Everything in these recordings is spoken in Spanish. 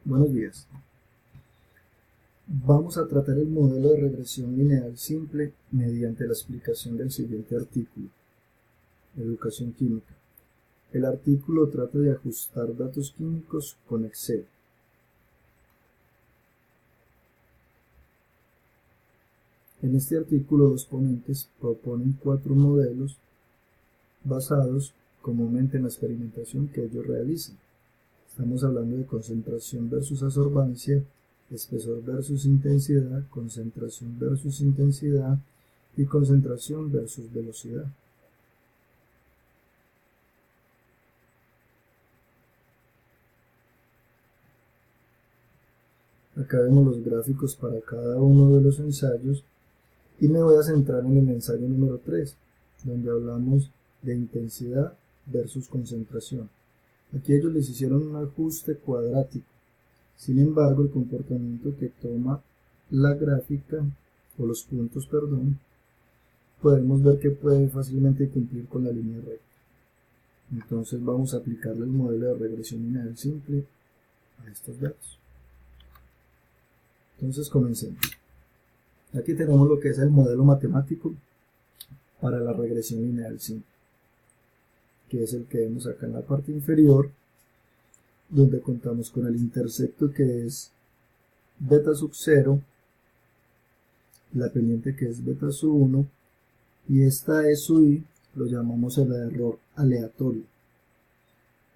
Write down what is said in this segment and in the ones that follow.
Buenos días. Vamos a tratar el modelo de regresión lineal simple mediante la explicación del siguiente artículo. Educación química. El artículo trata de ajustar datos químicos con Excel. En este artículo los ponentes proponen 4 modelos basados comúnmente en la experimentación que ellos realizan. Estamos hablando de concentración versus absorbancia, espesor versus intensidad, concentración versus intensidad y concentración versus velocidad. Acá vemos los gráficos para cada uno de los ensayos y me voy a centrar en el ensayo número 3, donde hablamos de intensidad versus concentración. Aquí ellos les hicieron un ajuste cuadrático. Sin embargo, el comportamiento que toma la gráfica, o los puntos, perdón, podemos ver que puede fácilmente cumplir con la línea recta. Entonces vamos a aplicarle el modelo de regresión lineal simple a estos datos. Entonces comencemos. Aquí tenemos lo que es el modelo matemático para la regresión lineal simple, que es el que vemos acá en la parte inferior, donde contamos con el intercepto que es beta sub 0, la pendiente que es beta sub 1, y esta E sub i lo llamamos el error aleatorio.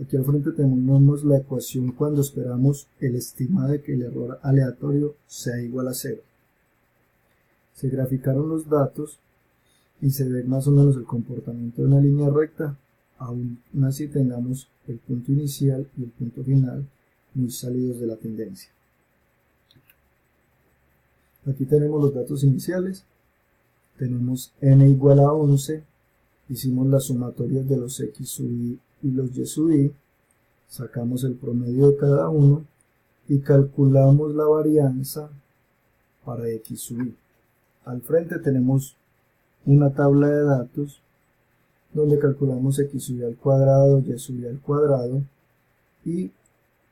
Aquí al frente tenemos la ecuación cuando esperamos el estimado de que el error aleatorio sea igual a 0. Se graficaron los datos y se ve más o menos el comportamiento de una línea recta, aún así tengamos el punto inicial y el punto final muy salidos de la tendencia. Aquí tenemos los datos iniciales, tenemos n igual a 11, hicimos las sumatorias de los x sub i y los y sub i, sacamos el promedio de cada uno y calculamos la varianza para x sub i. Al frente tenemos una tabla de datos donde calculamos x sub i al cuadrado, y sub i al cuadrado y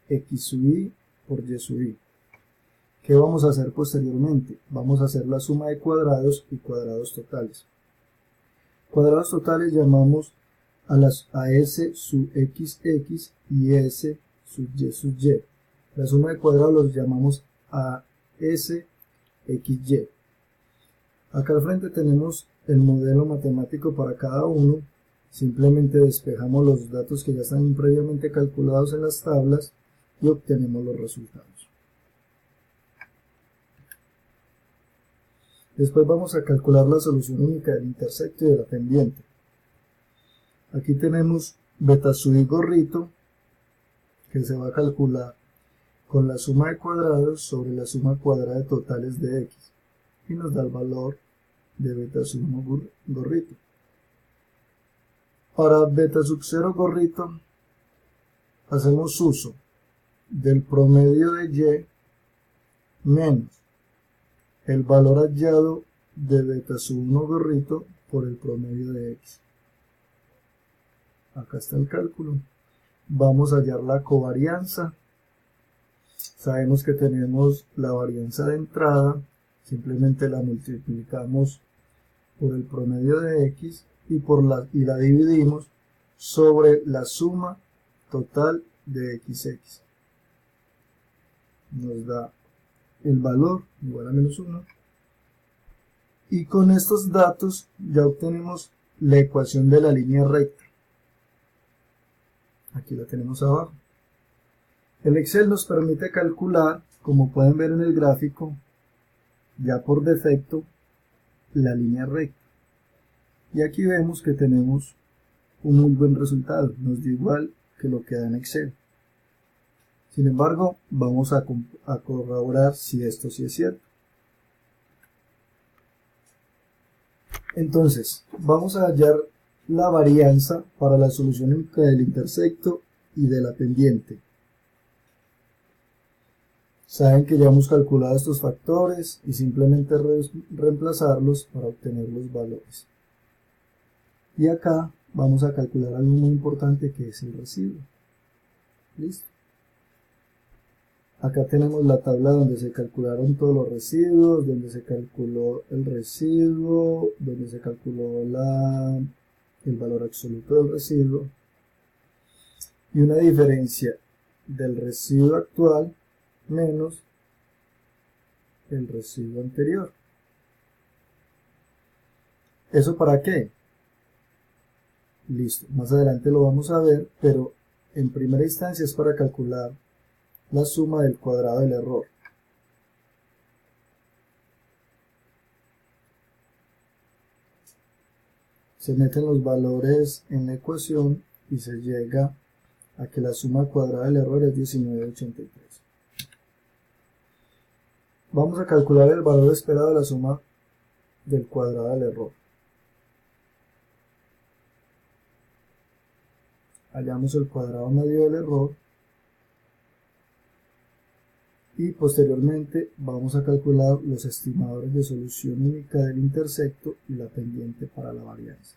x sub i por y sub i. ¿Qué vamos a hacer posteriormente? Vamos a hacer la suma de cuadrados y cuadrados totales. Cuadrados totales llamamos a s sub xx y s sub y. La suma de cuadrados los llamamos a s xy. Acá al frente tenemos el modelo matemático para cada uno. Simplemente despejamos los datos que ya están previamente calculados en las tablas y obtenemos los resultados. Después vamos a calcular la solución única del intersecto y de la pendiente. Aquí tenemos beta sub i gorrito, que se va a calcular con la suma de cuadrados sobre la suma cuadrada de totales de x, y nos da el valor de beta sub 1 gorrito. Para beta sub 0 gorrito, hacemos uso del promedio de y menos el valor hallado de beta sub 1 gorrito por el promedio de x. Acá está el cálculo. Vamos a hallar la covarianza. Sabemos que tenemos la varianza de entrada, simplemente la multiplicamos por el promedio de x y la dividimos sobre la suma total de xx. Nos da el valor igual a menos 1, y con estos datos ya obtenemos la ecuación de la línea recta. Aquí la tenemos abajo. El Excel nos permite calcular, como pueden ver en el gráfico, ya por defecto, la línea recta. Y aquí vemos que tenemos un muy buen resultado, nos da igual que lo que da en Excel. Sin embargo, vamos a corroborar si esto sí es cierto. Entonces, vamos a hallar la varianza para la solución única del intersecto y de la pendiente. Saben que ya hemos calculado estos factores y simplemente reemplazarlos para obtener los valores. Y acá vamos a calcular algo muy importante que es el residuo. ¿Listo? Acá tenemos la tabla donde se calcularon todos los residuos, donde se calculó el residuo, donde se calculó el valor absoluto del residuo, y una diferencia del residuo actual menos el residuo anterior. ¿Eso para qué? Listo, más adelante lo vamos a ver, pero en primera instancia es para calcular la suma del cuadrado del error. Se meten los valores en la ecuación y se llega a que la suma cuadrada del error es 19,83. Vamos a calcular el valor esperado de la suma del cuadrado del error. Hallamos el cuadrado medio del error y posteriormente vamos a calcular los estimadores de solución única del intersecto y la pendiente para la varianza.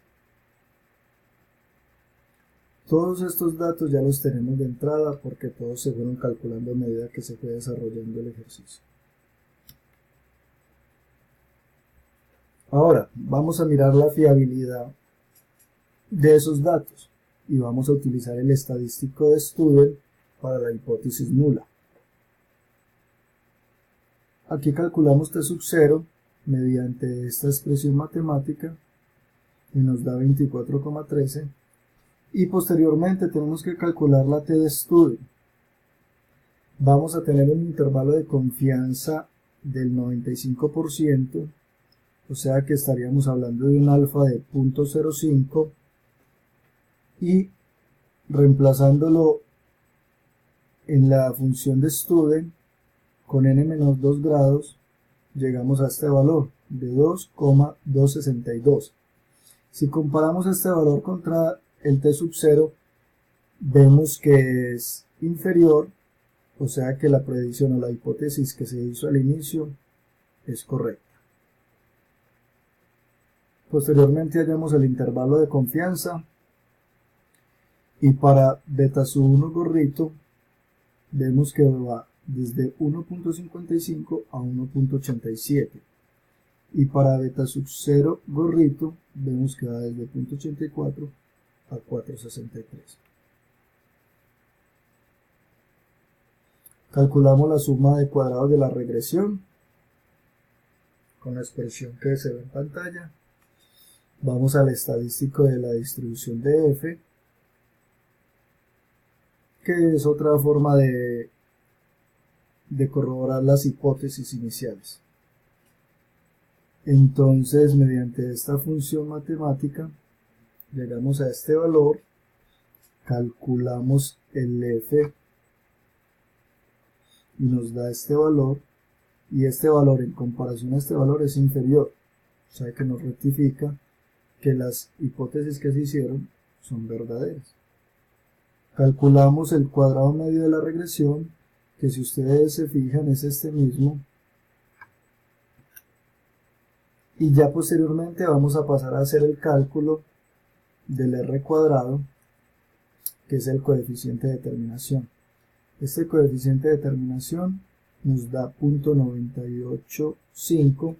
Todos estos datos ya los tenemos de entrada porque todos se fueron calculando a medida que se fue desarrollando el ejercicio. Ahora vamos a mirar la fiabilidad de esos datos y vamos a utilizar el estadístico de Student para la hipótesis nula. Aquí calculamos t sub 0 mediante esta expresión matemática y nos da 24,13, y posteriormente tenemos que calcular la t de Student. Vamos a tener un intervalo de confianza del 95%, o sea que estaríamos hablando de un alfa de 0.05, y reemplazándolo en la función de Student con n-2 grados llegamos a este valor de 2,262. Si comparamos este valor contra el t sub 0, vemos que es inferior, o sea que la predicción o la hipótesis que se hizo al inicio es correcta. Posteriormente hallamos el intervalo de confianza y para beta sub 1 gorrito vemos que va desde 1.55 a 1.87, y para beta sub 0 gorrito vemos que va desde 0.84 a 4.63. Calculamos la suma de cuadrados de la regresión con la expresión que se ve en pantalla. Vamos al estadístico de la distribución de F, que es otra forma de corroborar las hipótesis iniciales. Entonces, mediante esta función matemática, llegamos a este valor, calculamos el F y nos da este valor, y este valor en comparación a este valor es inferior, o sea que nos rectifica que las hipótesis que se hicieron son verdaderas. Calculamos el cuadrado medio de la regresión, que si ustedes se fijan es este mismo, y ya posteriormente vamos a pasar a hacer el cálculo del R cuadrado, que es el coeficiente de terminación. Este coeficiente de terminación nos da 0.985,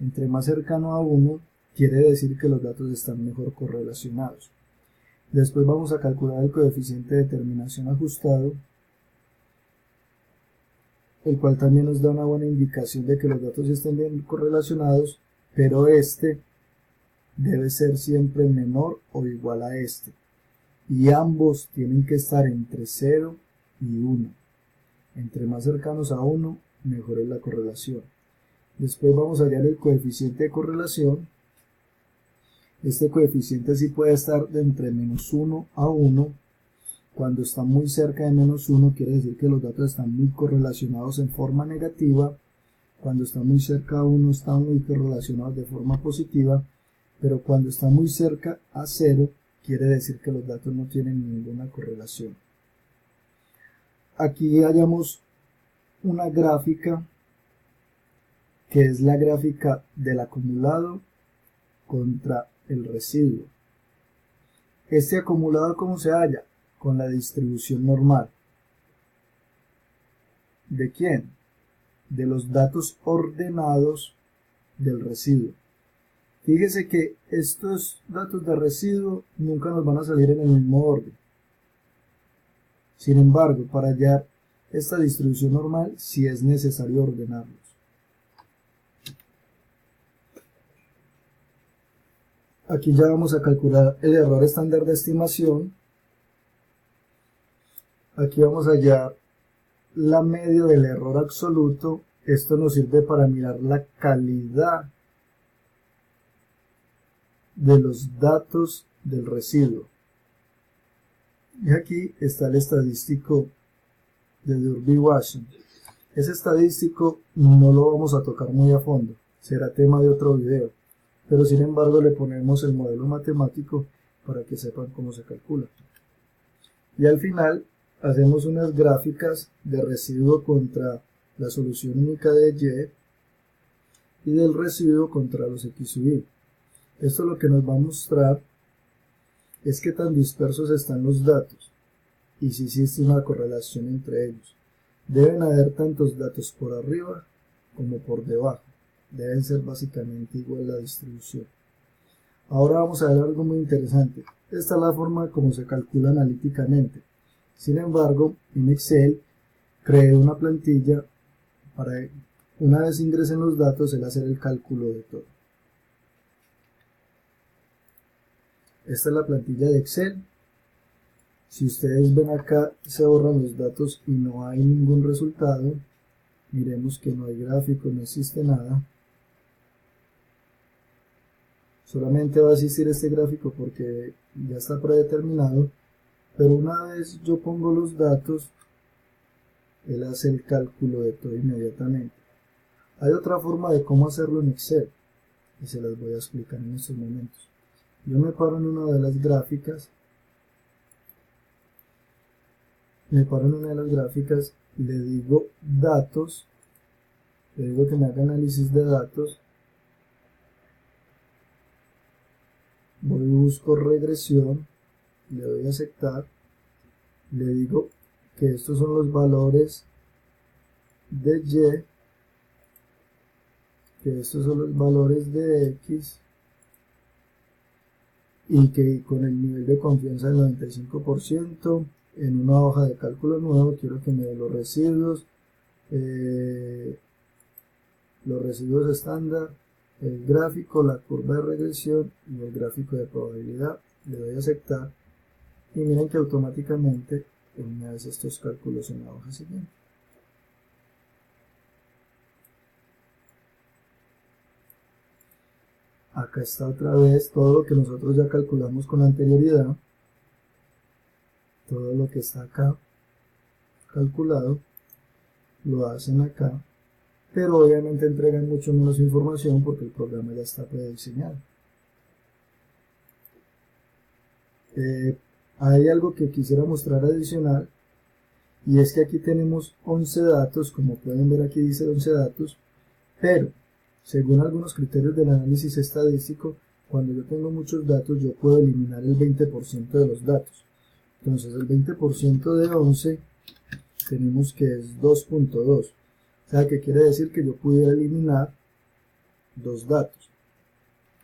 entre más cercano a 1 quiere decir que los datos están mejor correlacionados. Después vamos a calcular el coeficiente de terminación ajustado, el cual también nos da una buena indicación de que los datos estén bien correlacionados, pero este debe ser siempre menor o igual a este, y ambos tienen que estar entre 0 y 1. Entre más cercanos a 1, mejor es la correlación. Después vamos a hallar el coeficiente de correlación. Este coeficiente sí puede estar de entre menos 1 a 1. Cuando está muy cerca de menos 1 quiere decir que los datos están muy correlacionados en forma negativa. Cuando está muy cerca a 1 están muy correlacionados de forma positiva, pero cuando está muy cerca a 0 quiere decir que los datos no tienen ninguna correlación. Aquí hallamos una gráfica que es la gráfica del acumulado contra el residuo. Este acumulado, ¿cómo se halla? Con la distribución normal. ¿De quién? De los datos ordenados del residuo. Fíjese que estos datos de residuo nunca nos van a salir en el mismo orden. Sin embargo, para hallar esta distribución normal, sí es necesario ordenarlos. Aquí ya vamos a calcular el error estándar de estimación. Aquí vamos a hallar la media del error absoluto. Esto nos sirve para mirar la calidad de los datos del residuo. Y aquí está el estadístico de Derby Washington. Ese estadístico no lo vamos a tocar muy a fondo, será tema de otro video, pero sin embargo le ponemos el modelo matemático para que sepan cómo se calcula. Y al final hacemos unas gráficas de residuo contra la solución única de Y y del residuo contra los X sub Y. Esto lo que nos va a mostrar es qué tan dispersos están los datos y si existe una correlación entre ellos. Deben haber tantos datos por arriba como por debajo. Deben ser básicamente igual la distribución. Ahora vamos a ver algo muy interesante. Esta es la forma como se calcula analíticamente. Sin embargo, en Excel creé una plantilla para, una vez ingresen los datos, el hacer el cálculo de todo. Esta es la plantilla de Excel. Si ustedes ven acá, se borran los datos y no hay ningún resultado. Miremos que no hay gráfico, no existe nada. Solamente va a existir este gráfico porque ya está predeterminado. Pero una vez yo pongo los datos, él hace el cálculo de todo inmediatamente. Hay otra forma de cómo hacerlo en Excel y se las voy a explicar en estos momentos. Yo me paro en una de las gráficas. Le digo datos, le digo que me haga análisis de datos, voy y busco regresión, le doy a aceptar, le digo que estos son los valores de Y, que estos son los valores de X, y que con el nivel de confianza del 95%, en una hoja de cálculo nuevo quiero que me dé los residuos estándar, el gráfico, la curva de regresión y el gráfico de probabilidad. Le doy a aceptar y miren que automáticamente él me hace estos cálculos en la hoja siguiente. Acá está otra vez todo lo que nosotros ya calculamos con anterioridad. Todo lo que está acá calculado lo hacen acá, pero obviamente entregan mucho menos información porque el programa ya está prediseñado. Hay algo que quisiera mostrar adicional, y es que aquí tenemos 11 datos, como pueden ver aquí dice 11 datos, pero según algunos criterios del análisis estadístico, cuando yo tengo muchos datos yo puedo eliminar el 20% de los datos. Entonces el 20% de 11 tenemos que es 2.2. O sea, que quiere decir que yo pudiera eliminar 2 datos.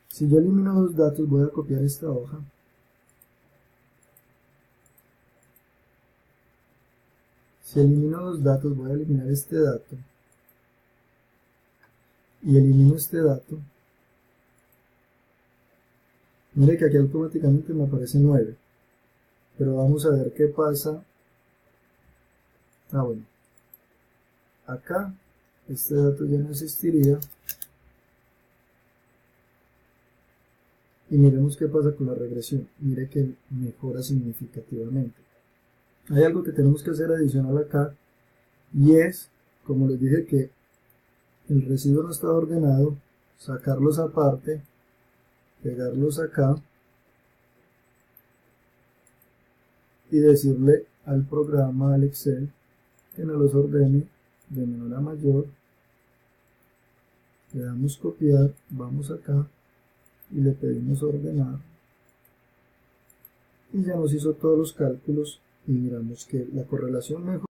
Si yo elimino 2 datos, voy a copiar esta hoja. Si elimino 2 datos, voy a eliminar este dato. Y elimino este dato. Mire que aquí automáticamente me aparece 9. Pero vamos a ver qué pasa. Bueno. Acá, este dato ya no existiría. Y miremos qué pasa con la regresión. Mire que mejora significativamente. Hay algo que tenemos que hacer adicional acá. Y es, como les dije que el residuo no está ordenado, sacarlos aparte, pegarlos acá. Y decirle al programa, al Excel, que nos los ordene de menor a mayor. Le damos copiar, vamos acá y le pedimos ordenar. Y ya nos hizo todos los cálculos y miramos que la correlación mejor.